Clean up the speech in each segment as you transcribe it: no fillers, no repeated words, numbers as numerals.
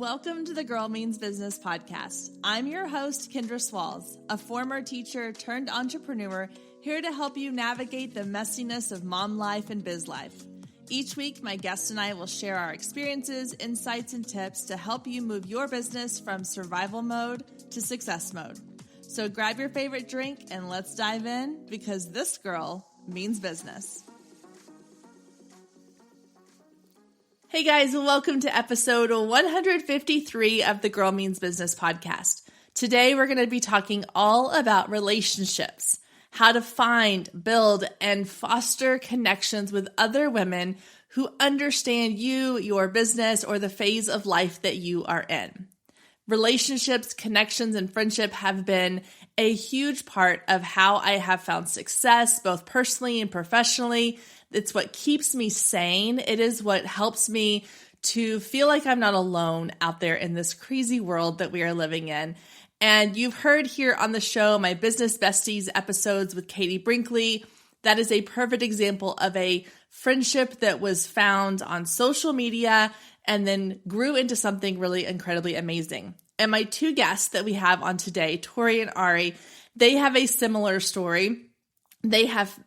Welcome to the Girl Means Business podcast. I'm your host, Kendra Swalls, a former teacher turned entrepreneur, here to help you navigate the messiness of mom life and biz life. Each week, my guest and I will share our experiences, insights, and tips to help you move your business from survival mode to success mode. So grab your favorite drink and let's dive in, because this girl means business. Hey guys, welcome to episode 153 of the Girl Means Business podcast. Today we're going to be talking all about relationships, how to find, build, and foster connections with other women who understand you, your business, or the phase of life that you are in. Relationships, connections, and friendship have been a huge part of how I have found success, both personally and professionally. It's what keeps me sane. It is what helps me to feel like I'm not alone out there in this crazy world that we are living in. And you've heard here on the show my Business Besties episodes with Katie Brinkley. That is a perfect example of a friendship that was found on social media and then grew into something really incredibly amazing. And my two guests that we have on today, Tori and Ari, they have a similar story. They have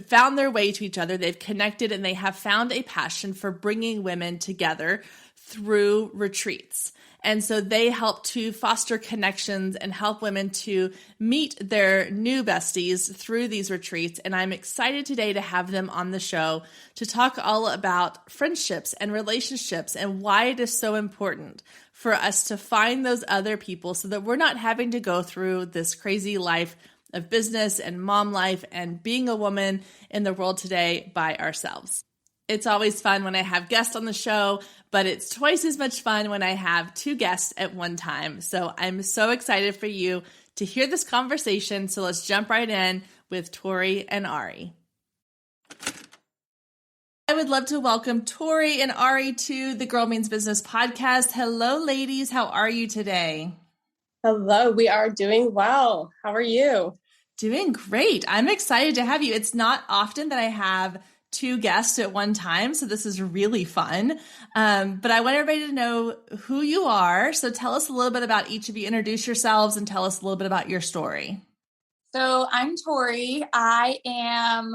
found their way to each other. They've connected and they have found a passion for bringing women together through retreats. And so they help to foster connections and help women to meet their new besties through these retreats. And I'm excited today to have them on the show to talk all about friendships and relationships and why it is so important for us to find those other people so that we're not having to go through this crazy life of business and mom life and being a woman in the world today by ourselves. It's always fun when I have guests on the show, but it's twice as much fun when I have two guests at one time. So I'm so excited for you to hear this conversation. So let's jump right in with Tori and Ari. I would love to welcome Tori and Ari to the Girl Means Business podcast. Hello, ladies. How are you today? Hello, we are doing well. How are you? Doing great. I'm excited to have you. It's not often that I have two guests at one time, so this is really fun. But I want everybody to know who you are. So tell us a little bit about each of you. Introduce yourselves and tell us a little bit about your story. So I'm Tori. I am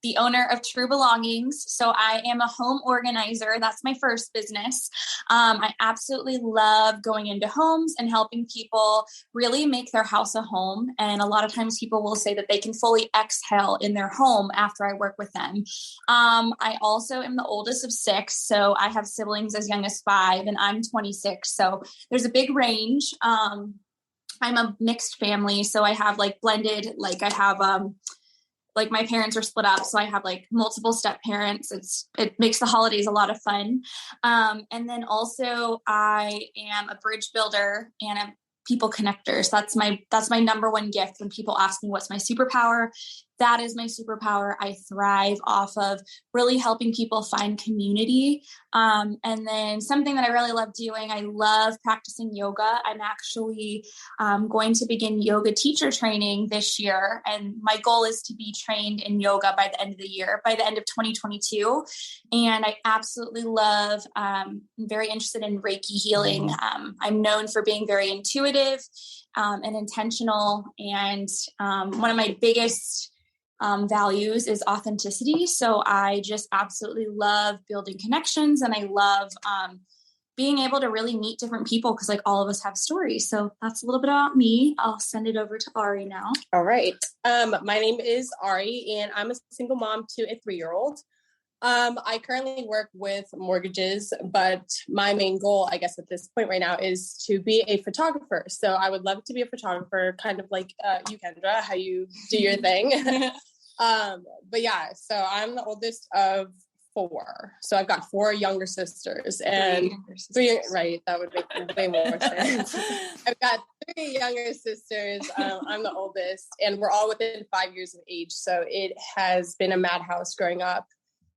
the owner of True Belongings. So I am a home organizer. That's my first business. I absolutely love going into homes and helping people really make their house a home. And a lot of times people will say that they can fully exhale in their home after I work with them. I also am the oldest of six. So I have siblings as young as 5 and I'm 26. So there's a big range. I'm a mixed family, so I have like blended, like I have, like my parents are split up. So I have like multiple step parents. It makes the holidays a lot of fun. And then also I am a bridge builder and a people connector. So that's my number one gift. When people ask me what's my superpower, that is my superpower. I thrive off of really helping people find community. And then something that I really love doing, I love practicing yoga. I'm actually going to begin yoga teacher training this year. And my goal is to be trained in yoga by the end of the year, by the end of 2022. And I absolutely love, I'm very interested in Reiki healing. I'm known for being very intuitive and intentional. And one of my biggest values is authenticity. So I just absolutely love building connections and I love being able to really meet different people because like all of us have stories. So that's a little bit about me. I'll send it over to Ari now. All right. My name is Ari and I'm a single mom to a 3-year-old. I currently work with mortgages, but my main goal, I guess, at this point right now is to be a photographer. So I would love to be a photographer, kind of like you, Kendra, how you do your thing. But yeah, so I'm the oldest of 4. So I've got 4 younger sisters and 3, right. That would make way more sense. I've got 3 younger sisters. I'm the oldest and we're all within 5 years of age. So it has been a madhouse growing up.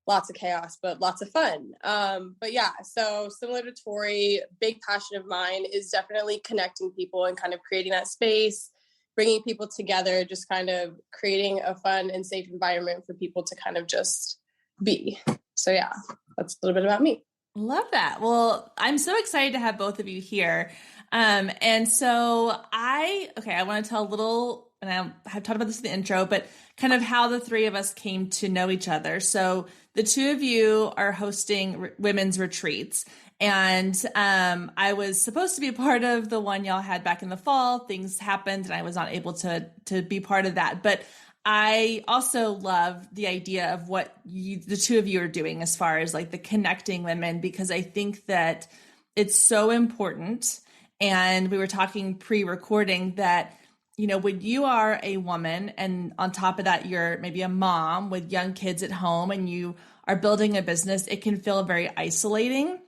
Lots of chaos, but lots of fun. But yeah, so similar to Tori, big passion of mine is definitely connecting people and kind of creating that space, bringing people together, just kind of creating a fun and safe environment for people to kind of just be. So yeah, that's a little bit about me. Love that. Well, I'm so excited to have both of you here. And so I want to tell a little, and I have talked about this in the intro, but kind of how the three of us came to know each other. So the two of you are hosting women's retreats. And I was supposed to be a part of the one y'all had back in the fall. Things happened and I was not able to be part of that. But I also love the idea of what the two of you are doing as far as like the connecting women, because I think that it's so important. And we were talking pre-recording that, you know, when you are a woman and on top of that, you're maybe a mom with young kids at home and you are building a business, it can feel very isolating.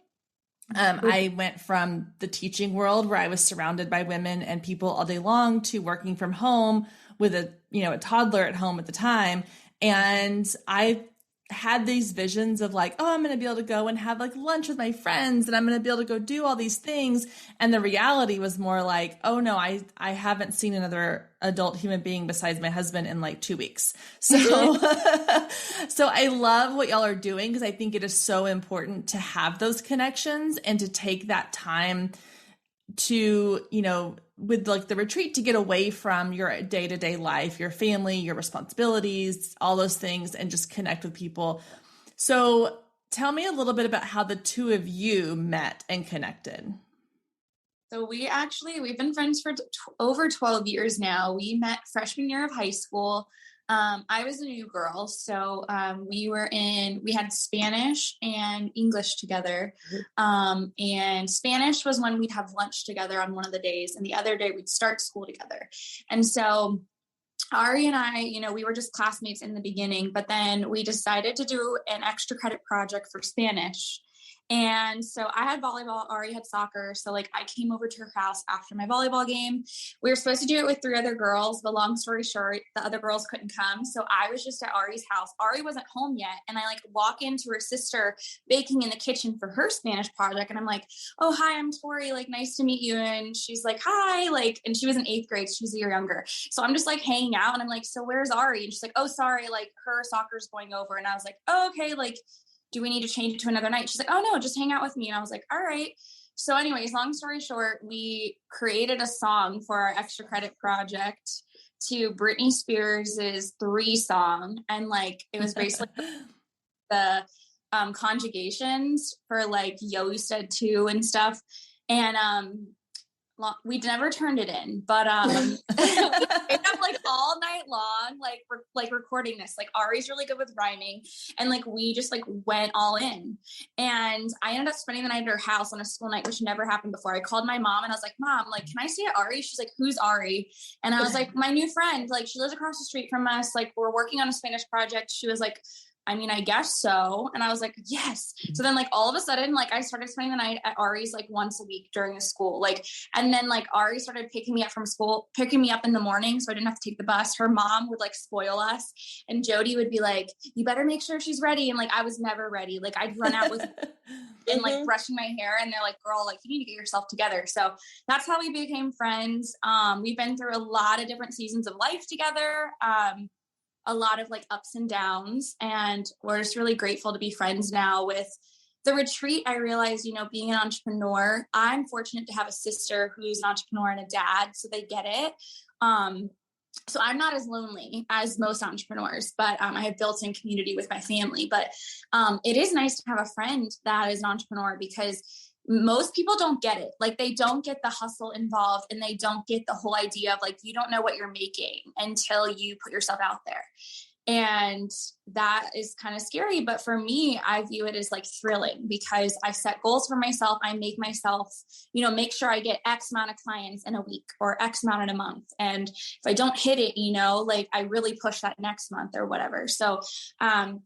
I went from the teaching world where I was surrounded by women and people all day long to working from home with a toddler at home at the time. And I had these visions of like, oh, I'm going to be able to go and have like lunch with my friends and I'm going to be able to go do all these things. And the reality was more like, oh no, I haven't seen another adult human being besides my husband in like 2 weeks. So, so I love what y'all are doing because I think it is so important to have those connections and to take that time to, you know, with like the retreat to get away from your day-to-day life, your family, your responsibilities, all those things, and just connect with people. So tell me a little bit about how the two of you met and connected. So we've been friends for over 12 years now. We met freshman year of high school. I was a new girl. So we had Spanish and English together. And Spanish was when we'd have lunch together on one of the days, and the other day we'd start school together. And so Ari and I, you know, we were just classmates in the beginning, but then we decided to do an extra credit project for Spanish. And so I had volleyball, Ari had soccer. So like I came over to her house after my volleyball game. We were supposed to do it with 3 other girls, but long story short, the other girls couldn't come. So I was just at Ari's house. Ari wasn't home yet. And I like walk into her sister baking in the kitchen for her Spanish project. And I'm like, oh, hi, I'm Tori. Like, nice to meet you. And she's like, hi. Like, and she was in 8th grade. She was a year younger. So I'm just like hanging out and I'm like, so where's Ari? And she's like, oh, sorry. Like her soccer's going over. And I was like, oh, okay. Like, do we need to change it to another night? She's like, oh no, just hang out with me. And I was like, all right. So anyways, long story short, we created a song for our extra credit project to Britney Spears's 3 song. And like, it was basically the conjugations for like Yo, You Said Too and stuff. And we never turned it in, but we stayed up like all night long, like recording this. Like Ari's really good with rhyming, and like we just like went all in. And I ended up spending the night at her house on a school night, which never happened before. I called my mom and I was like, Mom, like, can I stay at Ari? She's like, who's Ari? And I was like, my new friend. Like, she lives across the street from us. Like, we're working on a Spanish project. She was like, I mean, I guess so. And I was like, yes. So then like all of a sudden, like I started spending the night at Ari's like once a week during the school. Like, and then like Ari started picking me up from school, picking me up in the morning. So I didn't have to take the bus. Her mom would like spoil us. And Jody would be like, you better make sure she's ready. And like, I was never ready. Like I'd run out with and like brushing my hair and they're like, girl, like you need to get yourself together. So that's how we became friends. We've been through a lot of different seasons of life together. A lot of like ups and downs, and we're just really grateful to be friends now. With the retreat, I realized, you know, being an entrepreneur, I'm fortunate to have a sister who's an entrepreneur and a dad, so they get it. So I'm not as lonely as most entrepreneurs, but I have built-in community with my family. But it is nice to have a friend that is an entrepreneur, because most people don't get it. Like they don't get the hustle involved, and they don't get the whole idea of like, you don't know what you're making until you put yourself out there. And that is kind of scary. But for me, I view it as like thrilling, because I set goals for myself. I make myself, you know, make sure I get X amount of clients in a week or X amount in a month. And if I don't hit it, you know, like I really push that next month or whatever. So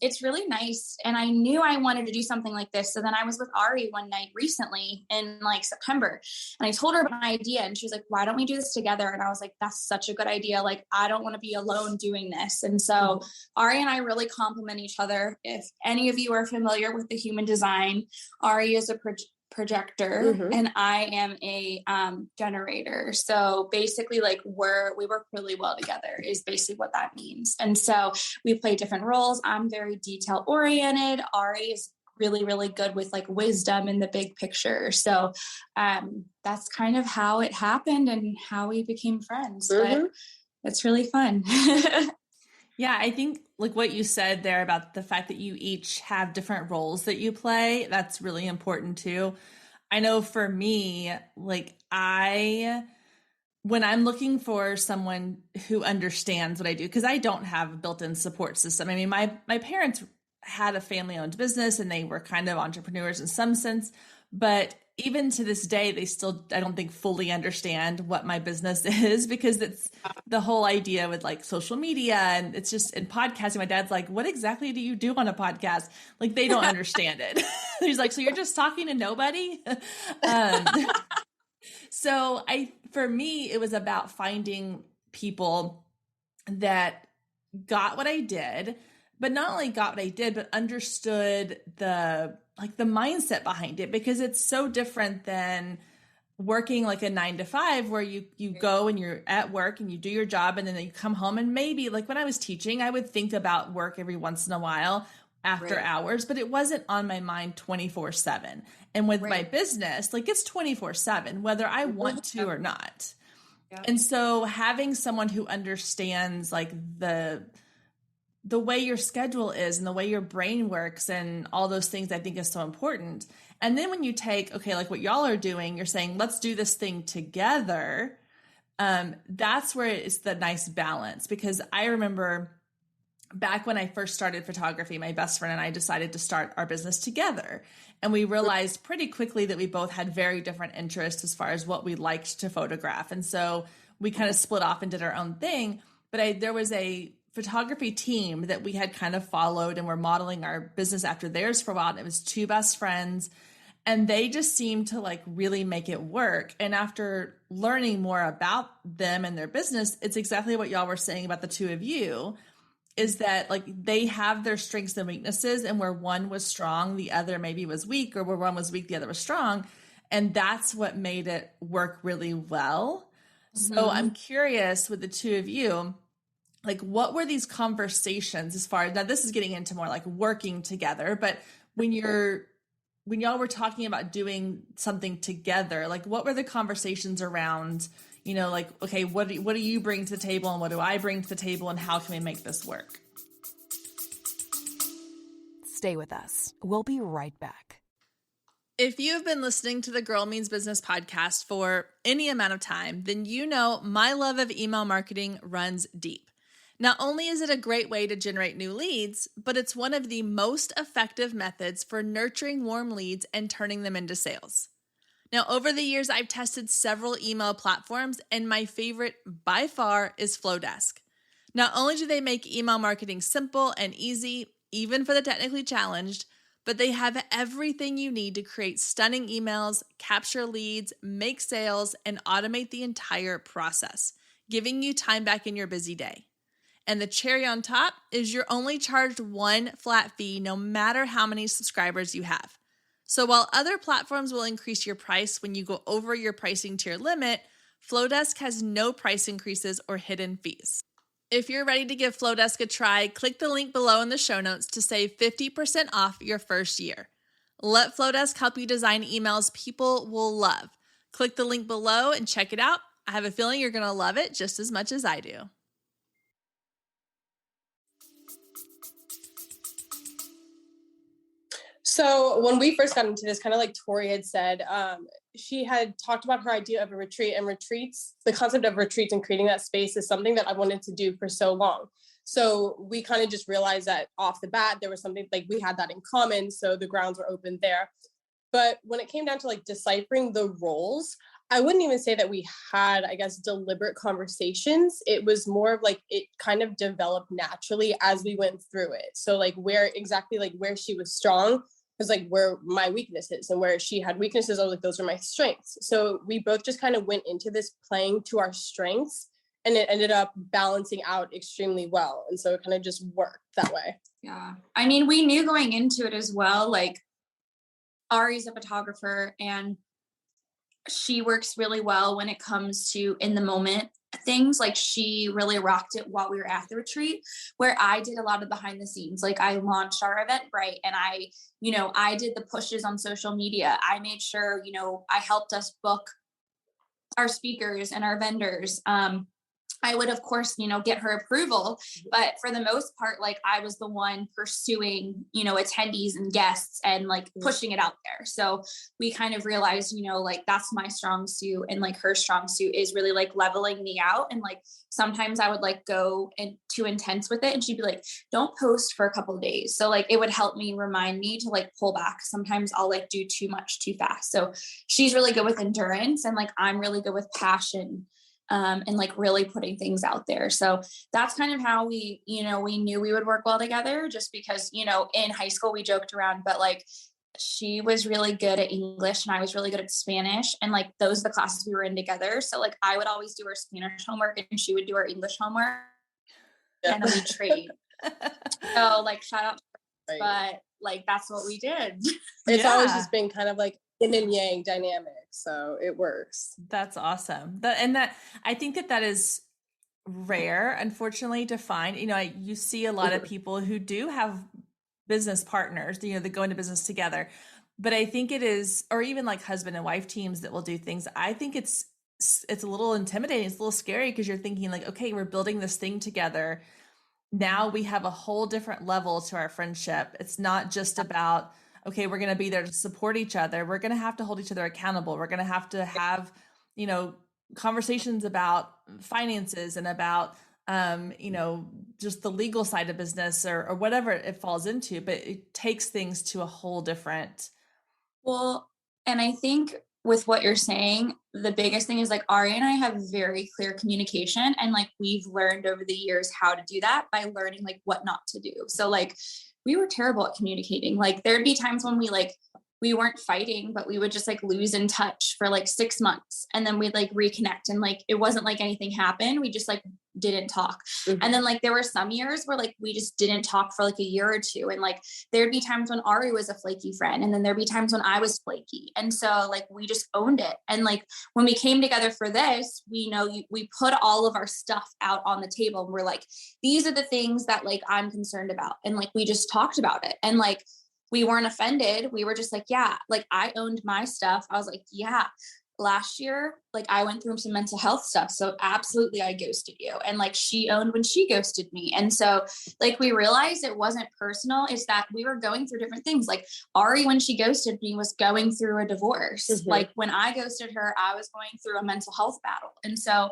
it's really nice. And I knew I wanted to do something like this. So then I was with Ari one night recently in like September, and I told her about my idea, and she was like, why don't we do this together? And I was like, that's such a good idea. Like, I don't want to be alone doing this. And so Ari and I really complement each other. If any of you are familiar with the human design, Ari is a projector and I am a generator. So basically like we work really well together is basically what that means. And so we play different roles. I'm very detail oriented. Ari is really, really good with like wisdom in the big picture. So that's kind of how it happened and how we became friends. But it's really fun. Yeah, I think like what you said there about the fact that you each have different roles that you play, that's really important too. I know for me, like when I'm looking for someone who understands what I do, because I don't have a built-in support system. I mean, my parents had a family-owned business and they were kind of entrepreneurs in some sense, but even to this day, they still, I don't think, fully understand what my business is, because it's the whole idea with like social media and it's just in podcasting. My dad's like, what exactly do you do on a podcast? Like they don't understand it. He's like, so you're just talking to nobody? So for me, it was about finding people that got what I did, but not only got what I did, but understood the mindset behind it, because it's so different than working like a 9 to 5 where you go and you're at work and you do your job and then you come home, and maybe like when I was teaching, I would think about work every once in a while after hours, but it wasn't on my mind 24/7. And with my business, like it's 24/7, whether I want to or not. Yeah. And so having someone who understands like the way your schedule is and the way your brain works and all those things, I think is so important. And then when you take, okay, like what y'all are doing, you're saying, let's do this thing together. That's where it's the nice balance, because I remember back when I first started photography, my best friend and I decided to start our business together. And we realized pretty quickly that we both had very different interests as far as what we liked to photograph. And so we kind of split off and did our own thing. But there was a photography team that we had kind of followed and were modeling our business after theirs for a while. And it was two best friends. And they just seemed to like really make it work. And after learning more about them and their business, it's exactly what y'all were saying about the two of you, is that like they have their strengths and weaknesses, and where one was strong, the other maybe was weak, or where one was weak, the other was strong. And that's what made it work really well. Mm-hmm. So I'm curious with the two of you, like what were these conversations as far as, now this is getting into more like working together, but when y'all were talking about doing something together, like what were the conversations around, like, okay, what do you bring to the table and what do I bring to the table and how can we make this work? Stay with us. We'll be right back. If you've been listening to the Girl Means Business podcast for any amount of time, then you know my love of email marketing runs deep. Not only is it a great way to generate new leads, but it's one of the most effective methods for nurturing warm leads and turning them into sales. Now, over the years, I've tested several email platforms, and my favorite by far is Flowdesk. Not only do they make email marketing simple and easy, even for the technically challenged, but they have everything you need to create stunning emails, capture leads, make sales, and automate the entire process, giving you time back in your busy day. And the cherry on top is you're only charged one flat fee no matter how many subscribers you have. So while other platforms will increase your price when you go over your pricing tier limit, Flowdesk has no price increases or hidden fees. If you're ready to give Flowdesk a try, click the link below in the show notes to save 50% off your first year. Let Flowdesk help you design emails people will love. Click the link below and check it out. I have a feeling you're going to love it just as much as I do. So when we first got into this, kind of like Tori had said, she had talked about her idea of a retreat, and retreats, the concept of retreats and creating that space is something that I wanted to do for so long. So we kind of just realized that off the bat, there was something like we had that in common. So the grounds were open there. But when it came down to like deciphering the roles, I wouldn't even say that we had, I guess, deliberate conversations. It was more of like, it kind of developed naturally as we went through it. So like where she was strong was like where my weaknesses, and where she had weaknesses, I was like, those are my strengths. So we both just kind of went into this playing to our strengths, and it ended up balancing out extremely well. And so it kind of just worked that way. Yeah. I mean, we knew going into it as well, like Ari's a photographer and she works really well when it comes to in the moment things. Like she really rocked it while we were at the retreat, where I did a lot of behind the scenes. Like I launched our Eventbrite and I did the pushes on social media. I made sure, I helped us book our speakers and our vendors. I would, of course, get her approval, but for the most part, like I was the one pursuing, attendees and guests and like pushing it out there. So we kind of realized, like that's my strong suit, and like her strong suit is really like leveling me out. And like sometimes I would like go too intense with it, and she'd be like, don't post for a couple of days. So like it would help me, remind me to like pull back. Sometimes I'll like do too much too fast. So she's really good with endurance, and like I'm really good with passion. And like really putting things out there. So that's kind of how we knew we would work well together, just because, in high school we joked around, but like she was really good at English and I was really good at Spanish. And like those are the classes we were in together. So like I would always do her Spanish homework and she would do her English homework. Yeah. And then we trade. So like shout out to her, but like that's what we did. It's always just been kind of like yin and yang dynamic, so it works. That's awesome. I think that is rare, unfortunately, to find. You see a lot of people who do have business partners, that go into business together, but I think it is, or even like husband and wife teams that will do things. I think it's a little intimidating. It's a little scary because you're thinking like, okay, we're building this thing together. Now we have a whole different level to our friendship. It's not just about, okay, we're going to be there to support each other. We're going to have to hold each other accountable. We're going to have, conversations about finances and about, just the legal side of business or whatever it falls into, but it takes things to a whole different. Well, and I think with what you're saying, the biggest thing is like Ari and I have very clear communication, and like we've learned over the years how to do that by learning like what not to do. So like we were terrible at communicating. Like there'd be times when we weren't fighting, but we would just like lose in touch for like 6 months. And then we'd like reconnect, and like, it wasn't like anything happened. We just like didn't talk. Mm-hmm. And then like, there were some years where like, we just didn't talk for like a year or two. And like, there'd be times when Ari was a flaky friend. And then there'd be times when I was flaky. And so like, we just owned it. And like, when we came together for this, we put all of our stuff out on the table, and we're like, these are the things that like, I'm concerned about. And like, we just talked about it. And like, we weren't offended. We were just like, yeah, like I owned my stuff. I was like, yeah, last year, like I went through some mental health stuff. So absolutely I ghosted you. And like she owned when she ghosted me. And so like we realized it wasn't personal. It's that we were going through different things. Like Ari, when she ghosted me, was going through a divorce. Mm-hmm. Like when I ghosted her, I was going through a mental health battle. And so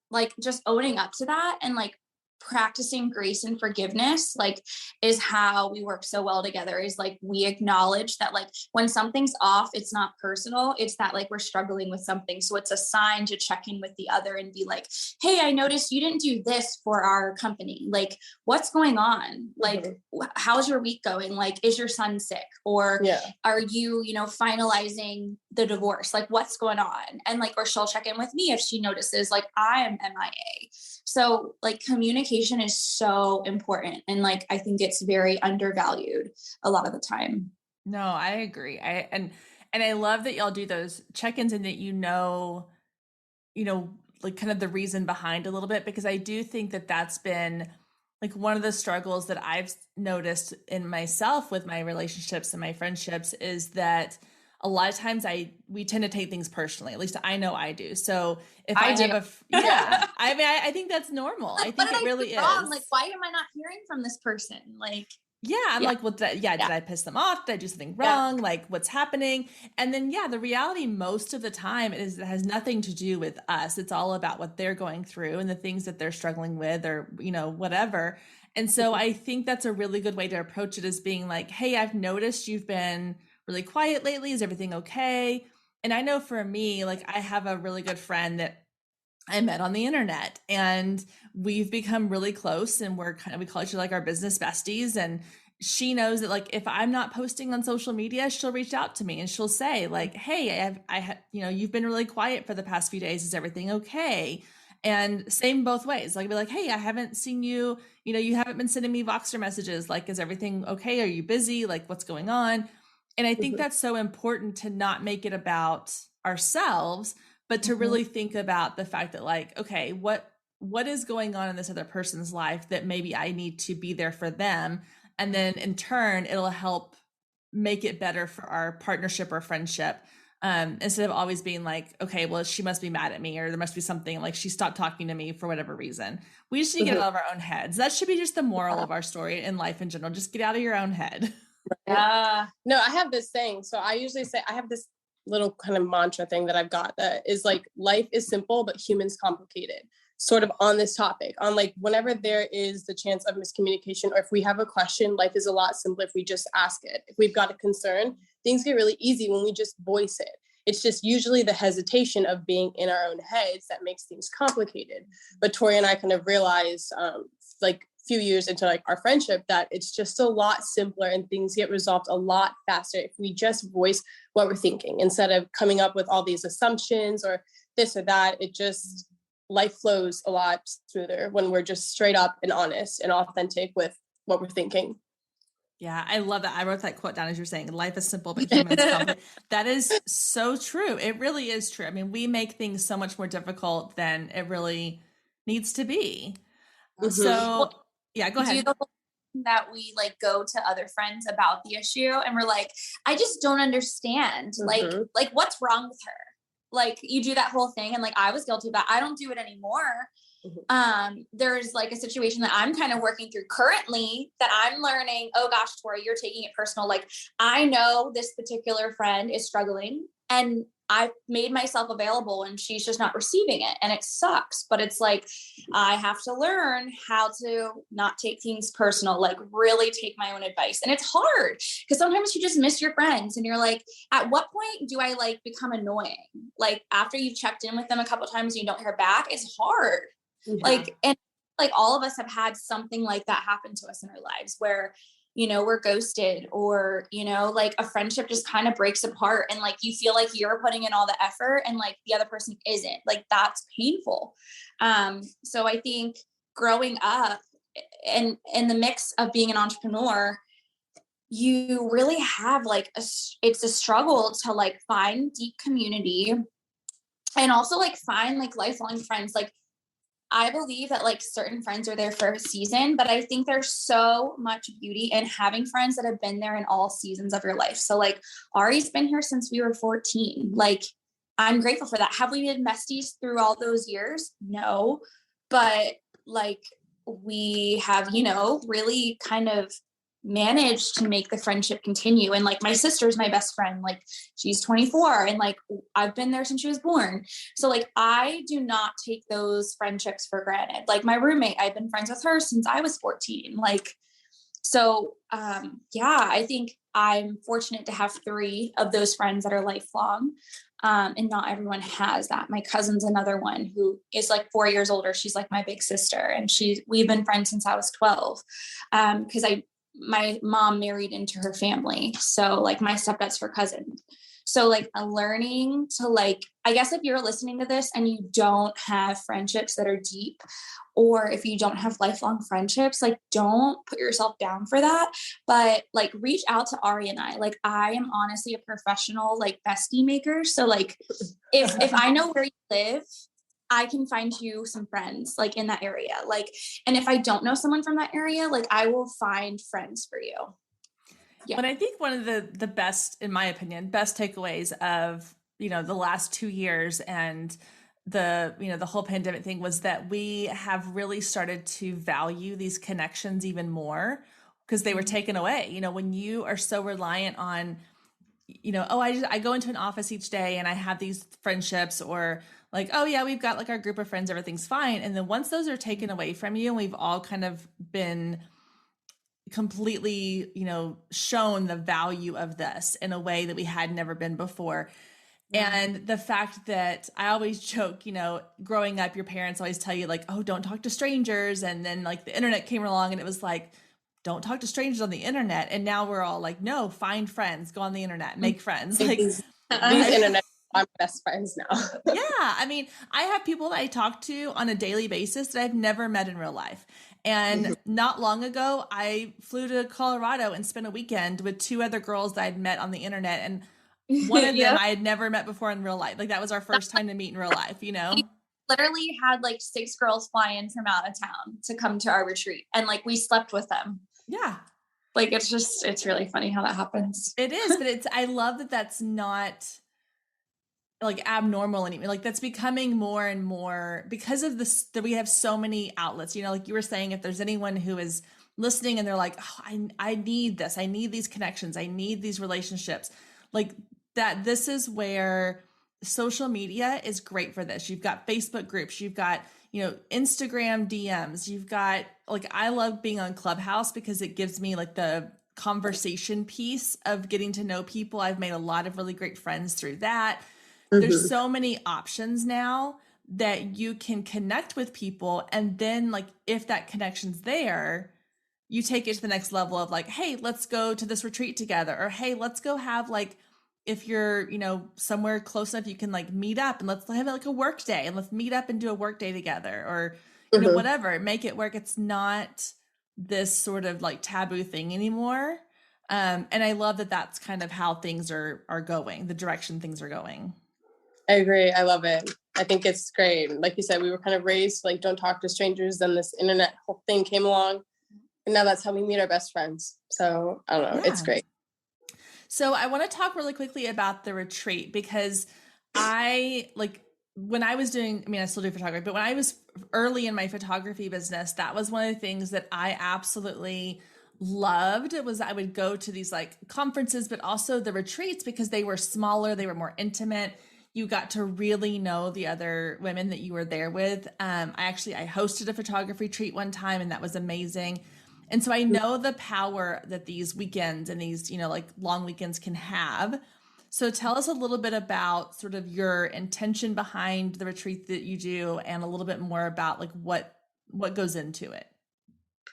like just owning up to that and like practicing grace and forgiveness, like is how we work so well together. Is like, we acknowledge that like when something's off, it's not personal. It's that like we're struggling with something. So it's a sign to check in with the other and be like, hey, I noticed you didn't do this for our company. Like, what's going on? Like, mm-hmm. How's your week going? Like, is your son sick? Or are you, finalizing the divorce? Like, what's going on? And like, or she'll check in with me if she notices like I am MIA. So like communication is so important. And like, I think it's very undervalued a lot of the time. No, I agree. And I love that y'all do those check-ins and that, like kind of the reason behind a little bit, because I do think that that's been like one of the struggles that I've noticed in myself with my relationships and my friendships is that a lot of times we tend to take things personally. At least I know I do. So if I have I mean, I think that's normal. Like, I think it really is. Like, why am I not hearing from this person? Like, I'm like, well, did I piss them off? Did I do something wrong? Yeah. Like, what's happening? And then, the reality most of the time is it has nothing to do with us. It's all about what they're going through and the things that they're struggling with, or, whatever. And so I think that's a really good way to approach it, as being like, hey, I've noticed you've been really quiet lately. Is everything okay? And I know for me, like I have a really good friend that I met on the internet, and we've become really close, and we call each other like our business besties. And she knows that like, if I'm not posting on social media, she'll reach out to me and she'll say like, hey, you've been really quiet for the past few days. Is everything okay? And same both ways. Like, be like, hey, I haven't seen you, you haven't been sending me Voxer messages. Like, is everything okay? Are you busy? Like, what's going on? And I think that's so important, to not make it about ourselves, but to really think about the fact that like, okay, what is going on in this other person's life that maybe I need to be there for them. And then in turn, it'll help make it better for our partnership or friendship. Instead of always being like, okay, well, she must be mad at me, or there must be something like she stopped talking to me for whatever reason. We just need to get out of our own heads. That should be just the moral of our story in life in general. Just get out of your own head. No, I have this saying. So I usually say, I have this little kind of mantra thing that I've got that is like, life is simple, but humans complicated. Sort of on this topic, on like whenever there is the chance of miscommunication, or if we have a question, life is a lot simpler if we just ask it. If we've got a concern, things get really easy when we just voice it. It's just usually the hesitation of being in our own heads that makes things complicated. But Tori and I kind of realized like a few years into like our friendship that it's just a lot simpler and things get resolved a lot faster if we just voice what we're thinking instead of coming up with all these assumptions or this or that. It just, life flows a lot smoother when we're just straight up and honest and authentic with what we're thinking. Yeah, I love that. I wrote that quote down as you're saying, life is simple, but humans complicated. That is so true. It really is true. I mean, we make things so much more difficult than it really needs to be. So yeah, go ahead. That we like go to other friends about the issue and we're like, I just don't understand. Like what's wrong with her? Like you do that whole thing. And like, I was guilty of that. I don't do it anymore. There's like a situation that I'm kind of working through currently that I'm learning, oh gosh, Tori, you're taking it personal. Like I know this particular friend is struggling and I've made myself available and she's just not receiving it. And it sucks, but it's like, I have to learn how to not take things personal, like really take my own advice. And it's hard because sometimes you just miss your friends and you're like, at what point do I like become annoying? Like after you've checked in with them a couple of times and you don't hear back, it's hard. Like, and like all of us have had something like that happen to us in our lives where, you know, we're ghosted or, you know, like a friendship just kind of breaks apart and like, you feel like you're putting in all the effort and like the other person isn't. Like that's painful. So I think growing up and in the mix of being an entrepreneur, you really have like it's a struggle to like find deep community and also like find like lifelong friends. Like I believe that like certain friends are there for a season, but I think there's so much beauty in having friends that have been there in all seasons of your life. So like Ari's been here since we were 14. Like I'm grateful for that. Have we been besties through all those years? No, but like we have, you know, really kind of managed to make the friendship continue. And like my sister's my best friend, like she's 24 and like I've been there since she was born. So like I do not take those friendships for granted. Like my roommate, I've been friends with her since I was 14. Like, so yeah, I think I'm fortunate to have 3 of those friends that are lifelong. And not everyone has that. My cousin's another one who is like 4 years older. She's like my big sister and we've been friends since I was 12. Cause my mom married into her family. So like my stepdad's her cousin. So like learning to like, I guess if you're listening to this and you don't have friendships that are deep, or if you don't have lifelong friendships, like don't put yourself down for that, but like reach out to Ari and I. Like I am honestly a professional like bestie maker. So like if I know where you live, I can find you some friends like in that area. Like, and if I don't know someone from that area, like I will find friends for you. Yeah. But I think one of the best, in my opinion, best takeaways of, you know, the last 2 years and the, you know, the whole pandemic thing was that we have really started to value these connections even more because they were taken away. You know, when you are so reliant on, you know, oh, I go into an office each day and I have these friendships, or like, oh yeah, we've got like our group of friends, everything's fine. And then once those are taken away from you and we've all kind of been completely, you know, shown the value of this in a way that we had never been before. And the fact that I always joke, you know, growing up, your parents always tell you like, oh, don't talk to strangers. And then like the internet came along and it was like, don't talk to strangers on the internet. And now we're all like, no, find friends, go on the internet, make friends. Like these internet, I'm best friends now. Yeah. I mean, I have people that I talk to on a daily basis that I've never met in real life. And not long ago, I flew to Colorado and spent a weekend with 2 other girls that I'd met on the internet. And one of them Yep. I had never met before in real life. Like that was our first time to meet in real life, you know? We literally had like 6 girls fly in from out of town to come to our retreat, and like we slept with them. Yeah. Like it's really funny how that happens. It is, but I love that that's not like abnormal anymore. Like that's becoming more and more because of this, that we have so many outlets, you know, like you were saying, if there's anyone who is listening and they're like, oh, I need this, I need these connections, I need these relationships, like that, this is where social media is great for this. You've got Facebook groups, you've got, you know, Instagram DMs, you've got, like, I love being on Clubhouse because it gives me like the conversation piece of getting to know people. I've made a lot of really great friends through that. There's so many options now that you can connect with people. And then like, if that connection's there, you take it to the next level of like, hey, let's go to this retreat together. Or, hey, let's go have like, if you're, you know, somewhere close enough, you can like meet up and let's have like a work day and let's meet up and do a work day together, or, you know, whatever, make it work. It's not this sort of like taboo thing anymore. And I love that that's kind of how things are going, the direction things are going. I agree. I love it. I think it's great. Like you said, we were kind of raised like, don't talk to strangers. Then this internet whole thing came along, and now that's how we meet our best friends. So I don't know. It's great. So I want to talk really quickly about the retreat, because I like when I was doing, I mean, I still do photography, but when I was early in my photography business, that was one of the things that I absolutely loved. It was, I would go to these like conferences, but also the retreats, because they were smaller, they were more intimate. You got to really know the other women that you were there with. I hosted a photography retreat one time, and that was amazing. And so I know the power that these weekends and these, you know, like long weekends can have. So tell us a little bit about sort of your intention behind the retreat that you do, and a little bit more about like what goes into it.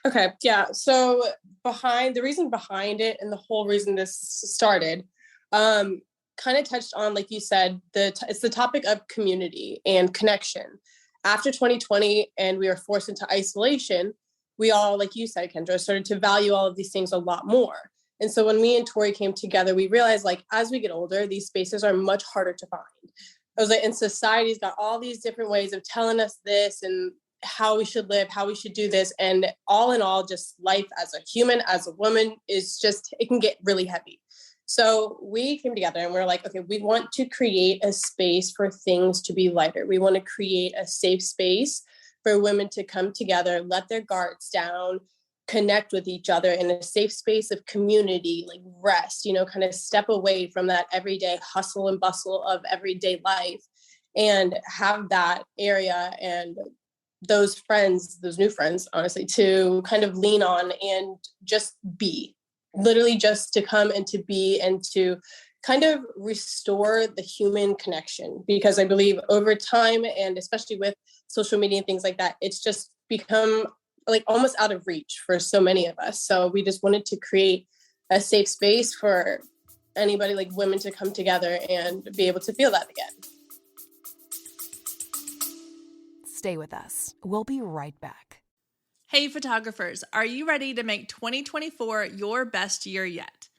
Okay. Yeah. So the reason behind it and the whole reason this started, kind of touched on, like you said, it's the topic of community and connection. After 2020 and we were forced into isolation, we all, like you said, Kendra, started to value all of these things a lot more. And so when me and Tori came together, we realized like, as we get older, these spaces are much harder to find. I was like, and society's got all these different ways of telling us this and how we should live, how we should do this. And all in all, just life as a human, as a woman is just, it can get really heavy. So we came together and we're like, okay, we want to create a space for things to be lighter. We want to create a safe space for women to come together, let their guards down, connect with each other in a safe space of community, like rest, you know, kind of step away from that everyday hustle and bustle of everyday life, and have that area and those friends, those new friends, honestly, to kind of lean on and just be. Literally just to come and to be and to kind of restore the human connection, because I believe over time, and especially with social media and things like that, it's just become like almost out of reach for so many of us. So we just wanted to create a safe space for anybody, like women, to come together and be able to feel that again. Stay with us. We'll be right back. Hey photographers, are you ready to make 2024 your best year yet?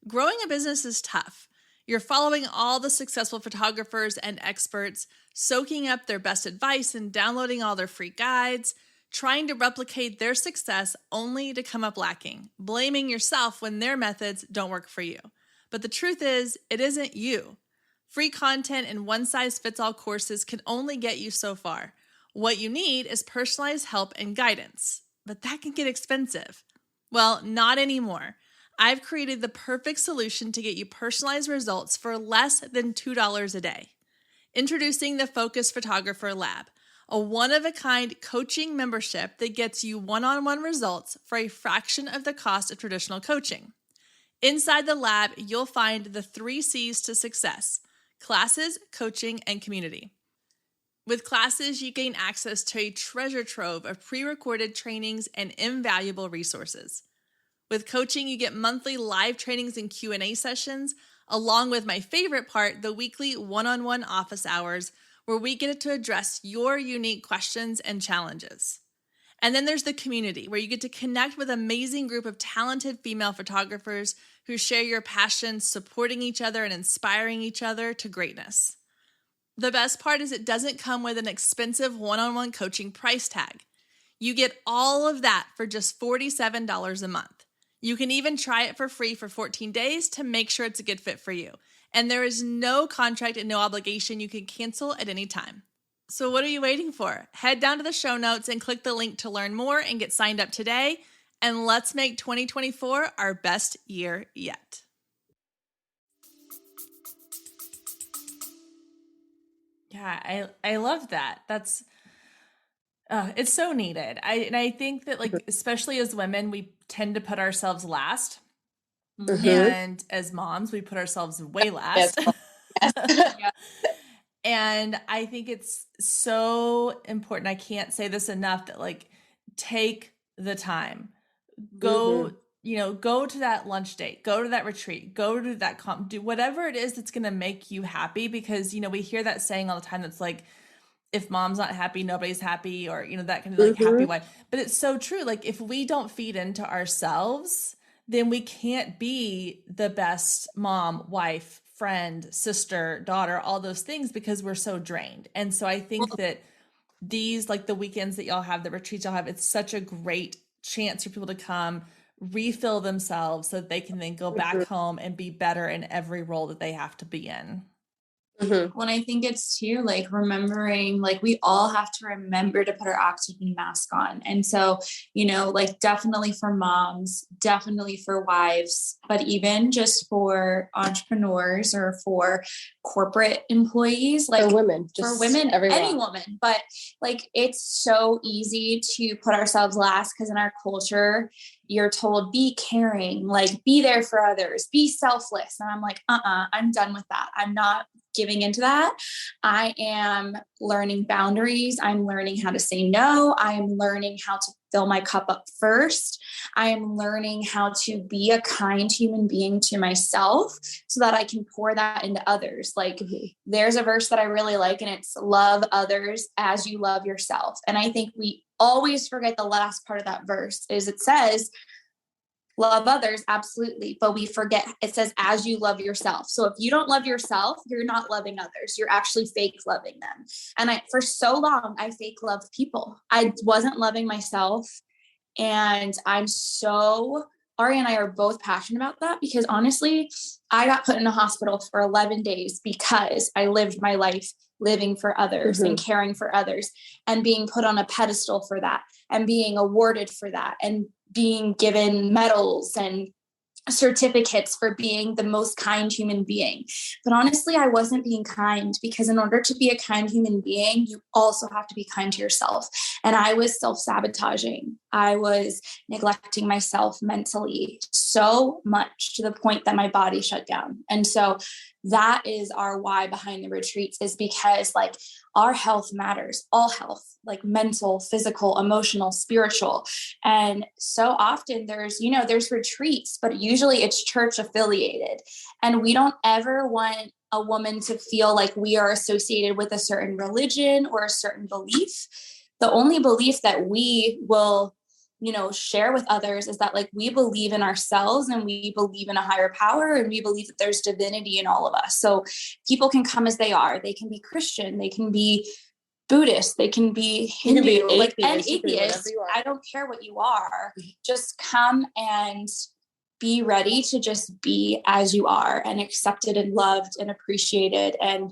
Growing a business is tough. You're following all the successful photographers and experts, soaking up their best advice and downloading all their free guides, trying to replicate their success only to come up lacking, blaming yourself when their methods don't work for you. But the truth is, it isn't you. Free content and one-size-fits-all courses can only get you so far. What you need is personalized help and guidance, but that can get expensive. Well, not anymore. I've created the perfect solution to get you personalized results for less than $2 a day. Introducing the Focus Photographer Lab, a one-of-a-kind coaching membership that gets you one-on-one results for a fraction of the cost of traditional coaching. Inside the lab, you'll find the 3 C's to success: classes, coaching, and community. With classes, you gain access to a treasure trove of pre-recorded trainings and invaluable resources. With coaching, you get monthly live trainings and Q&A sessions, along with my favorite part, the weekly one-on-one office hours, where we get to address your unique questions and challenges. And then there's the community, where you get to connect with an amazing group of talented female photographers who share your passion, supporting each other and inspiring each other to greatness. The best part is it doesn't come with an expensive one-on-one coaching price tag. You get all of that for just $47 a month. You can even try it for free for 14 days to make sure it's a good fit for you. And there is no contract and no obligation. You can cancel at any time. So what are you waiting for? Head down to the show notes and click the link to learn more and get signed up today. And let's make 2024 our best year yet. Yeah, I love that. That's it's so needed. I think that, like, especially as women, we tend to put ourselves last. Mm-hmm. And as moms, we put ourselves way last. Yes. And I think it's so important. I can't say this enough that, like, take the time, go, go to that lunch date, go to that retreat, go to that do whatever it is that's going to make you happy. Because, we hear that saying all the time. That's like, if mom's not happy, nobody's happy, or, that can be like happy wife. But it's so true. Like, if we don't feed into ourselves, then we can't be the best mom, wife, friend, sister, daughter, all those things, because we're so drained. And so I think that these, like the weekends that y'all have, the retreats y'all have, it's such a great chance for people to come refill themselves so that they can then go back home and be better in every role that they have to be in. When I think it's too, like, remembering, like, we all have to remember to put our oxygen mask on. And so, like, definitely for moms, definitely for wives, but even just for entrepreneurs or for corporate employees, like for women, any woman. But, like, it's so easy to put ourselves last, because in our culture, you're told, be caring, like, be there for others, be selfless. And I'm like, I'm done with that. I'm not giving into that. I am learning boundaries. I'm learning how to say no. I am learning how to fill my cup up first. I am learning how to be a kind human being to myself so that I can pour that into others. Like, there's a verse that I really like, and it's love others as you love yourself. And I think we always forget the last part of that verse is it says, love others, absolutely. But we forget, it says, as you love yourself. So if you don't love yourself, you're not loving others. You're actually fake loving them. And for so long, I fake loved people. I wasn't loving myself. And Ari and I are both passionate about that, because honestly, I got put in a hospital for 11 days because I lived my life living for others and caring for others, and being put on a pedestal for that, and being awarded for that, and being given medals and certificates for being the most kind human being. But honestly, I wasn't being kind, because in order to be a kind human being, you also have to be kind to yourself. And I was self-sabotaging. I was neglecting myself mentally so much, to the point that my body shut down. And so that is our why behind the retreats, is because, like, our health matters, all health, like mental, physical, emotional, spiritual. And so often there's retreats, but usually it's church affiliated. And we don't ever want a woman to feel like we are associated with a certain religion or a certain belief. The only belief that we will, share with others is that, like, we believe in ourselves, and we believe in a higher power, and we believe that there's divinity in all of us. So people can come as they are. They can be Christian, they can be Buddhist, they can be Hindu, and atheist. I don't care what you are. Just come and be ready to just be as you are, and accepted and loved and appreciated. And,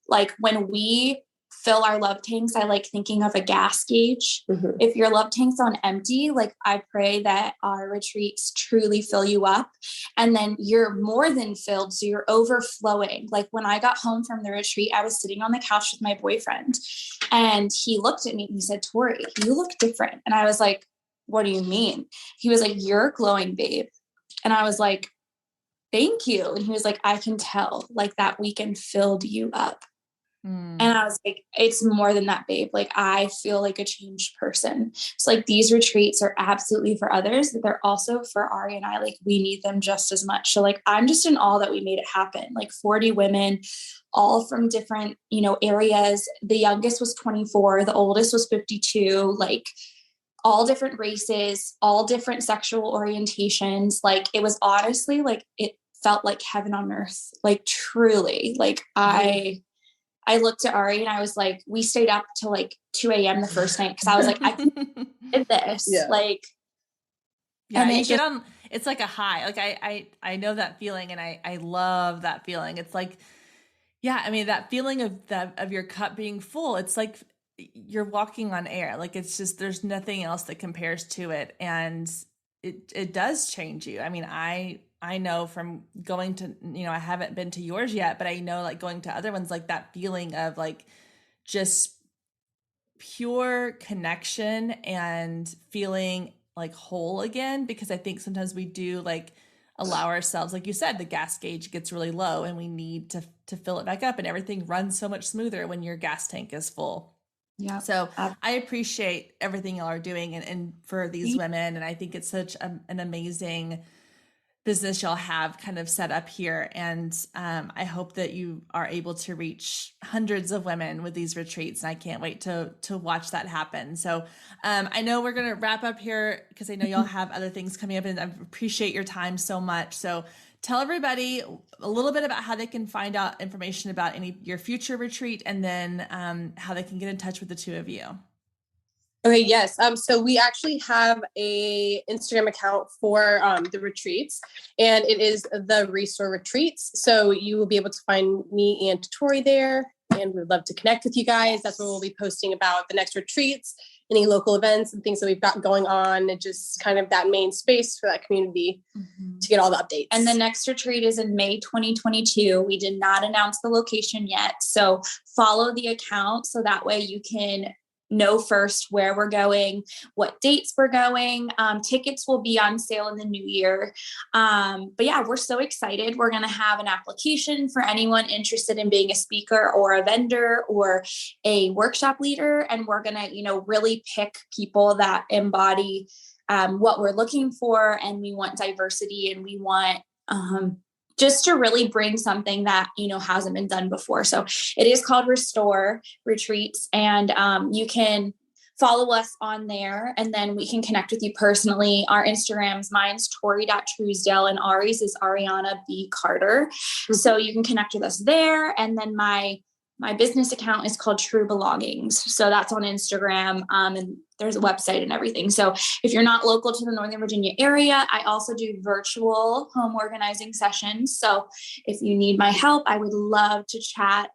like, when we fill our love tanks, I like thinking of a gas gauge. If your love tank's on empty, like, I pray that our retreats truly fill you up, and then you're more than filled, so you're overflowing. Like, when I got home from the retreat, I was sitting on the couch with my boyfriend, and he looked at me and he said, "Tori, you look different." And I was like, "What do you mean?" He was like, "You're glowing, babe." And I was like, "Thank you." And he was like, "I can tell, like, that weekend filled you up." And I was like, it's more than that, babe. Like, I feel like a changed person. So, like, these retreats are absolutely for others, but they're also for Ari and I. Like, we need them just as much. So, like, I'm just in awe that we made it happen. Like, 40 women, all from different, areas. The youngest was 24. The oldest was 52. Like, all different races, all different sexual orientations. Like it was honestly like, it felt like heaven on earth, like truly. Like I looked at Ari and I was like, we stayed up till like 2 a.m. the first night. Cause I was like, I can do this. Yeah. Like, yeah, and you get on, it's like a high. Like I know that feeling and I love that feeling. It's like, yeah, I mean, that feeling of your cup being full, it's like you're walking on air. Like it's just, there's nothing else that compares to it. And it does change you. I mean, I know from going to, I haven't been to yours yet, but I know like going to other ones, like that feeling of like just pure connection and feeling like whole again, because I think sometimes we do like allow ourselves, like you said, the gas gauge gets really low and we need to fill it back up, and everything runs so much smoother when your gas tank is full. yeah. So I appreciate everything y'all are doing and for these women. And I think it's such an amazing business y'all have kind of set up here. And I hope that you are able to reach hundreds of women with these retreats. And I can't wait to watch that happen. So I know we're going to wrap up here because I know y'all have other things coming up, and I appreciate your time so much. So tell everybody a little bit about how they can find out information about your future retreat, and then how they can get in touch with the two of you. Okay, yes. So we actually have a Instagram account for the retreats, and it is the Restore Retreats. So you will be able to find me and Tori there, and we'd love to connect with you guys. That's where we'll be posting about the next retreats, any local events and things that we've got going on, and just kind of that main space for that community to get all the updates. And the next retreat is in May 2022. We did not announce the location yet. So follow the account so that way you can know first where we're going, what dates we're going. Tickets will be on sale in the new year. But yeah, we're so excited. We're going to have an application for anyone interested in being a speaker or a vendor or a workshop leader. And we're going to, really pick people that embody what we're looking for. And we want diversity, and we want, just to really bring something that, hasn't been done before. So it is called Restore Retreats, and you can follow us on there, and then we can connect with you personally. Our Instagrams, mine's Tori.Truesdale and Ari's is Ariana B. Carter. Mm-hmm. So you can connect with us there. And then my business account is called True Belongings. So that's on Instagram. And there's a website and everything. So if you're not local to the Northern Virginia area, I also do virtual home organizing sessions. So if you need my help, I would love to chat.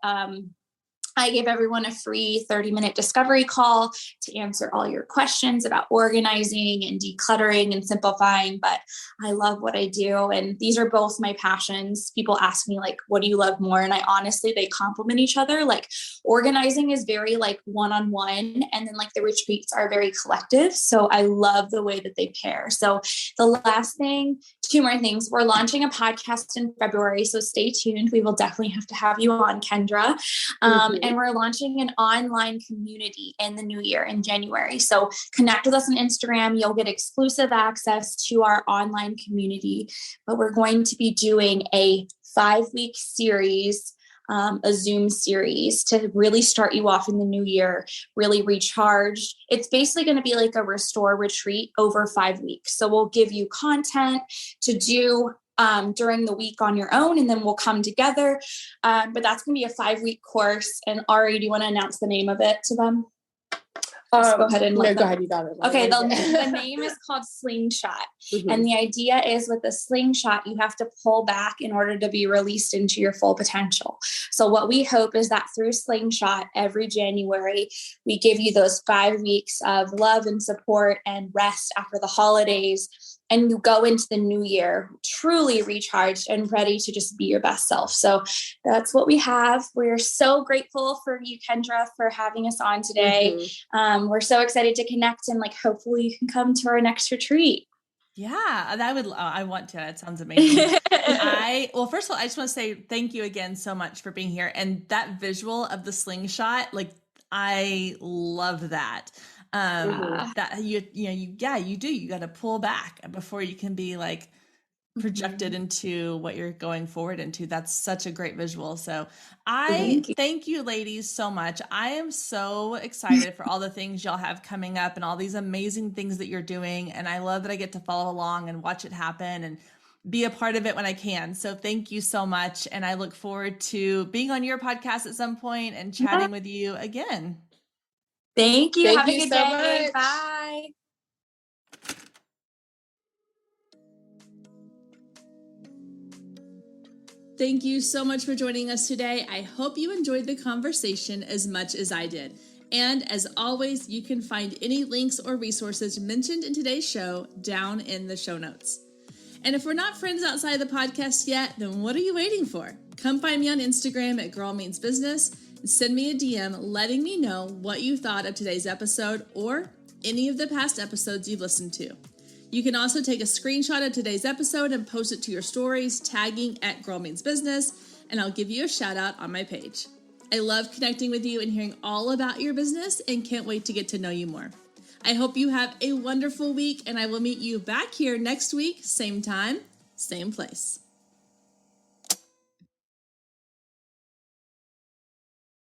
I give everyone a free 30-minute discovery call to answer all your questions about organizing and decluttering and simplifying. But I love what I do. And these are both my passions. People ask me, like, what do you love more? And I honestly, they complement each other. Like organizing is very like one-on-one. And then like the retreats are very collective. So I love the way that they pair. So the last thing, two more things. We're launching a podcast in February. So stay tuned. We will definitely have to have you on, Kendra. And we're launching an online community in the new year in January. So connect with us on Instagram. You'll get exclusive access to our online community. But we're going to be doing a 5-week series, a Zoom series to really start you off in the new year, really recharge. It's basically going to be like a Restore retreat over 5 weeks. So we'll give you content to do during the week on your own, and then we'll come together. But that's going to be a 5-week course. And Ari, do you want to announce the name of it to them? Go ahead and go ahead. You got it. Okay. The name is called Slingshot. Mm-hmm. And the idea is with the slingshot, you have to pull back in order to be released into your full potential. So what we hope is that through Slingshot, every January, we give you those 5 weeks of love and support and rest after the holidays. And you go into the new year truly recharged and ready to just be your best self. So that's what we have. We're so grateful for you, Kendra, for having us on today. Mm-hmm. We're so excited to connect, and like, hopefully you can come to our next retreat. Yeah, I want to. It sounds amazing. Well, first of all, I just want to say thank you again so much for being here. And that visual of the slingshot, like, I love that. That you do. You got to pull back before you can be like projected into what you're going forward into. That's such a great visual. So I thank you ladies so much. I am so excited for all the things y'all have coming up and all these amazing things that you're doing. And I love that I get to follow along and watch it happen and be a part of it when I can. So thank you so much. And I look forward to being on your podcast at some point and chatting with you again. Thank you. Have a good so day. Much. Bye. Thank you so much for joining us today. I hope you enjoyed the conversation as much as I did. And as always, you can find any links or resources mentioned in today's show down in the show notes. And if we're not friends outside the podcast yet, then what are you waiting for? Come find me on Instagram at Girl Means Business and send me a DM letting me know what you thought of today's episode or any of the past episodes you've listened to. You can also take a screenshot of today's episode and post it to your stories, tagging at Girl Means Business, and I'll give you a shout out on my page. I love connecting with you and hearing all about your business and can't wait to get to know you more. I hope you have a wonderful week, and I will meet you back here next week, same time, same place.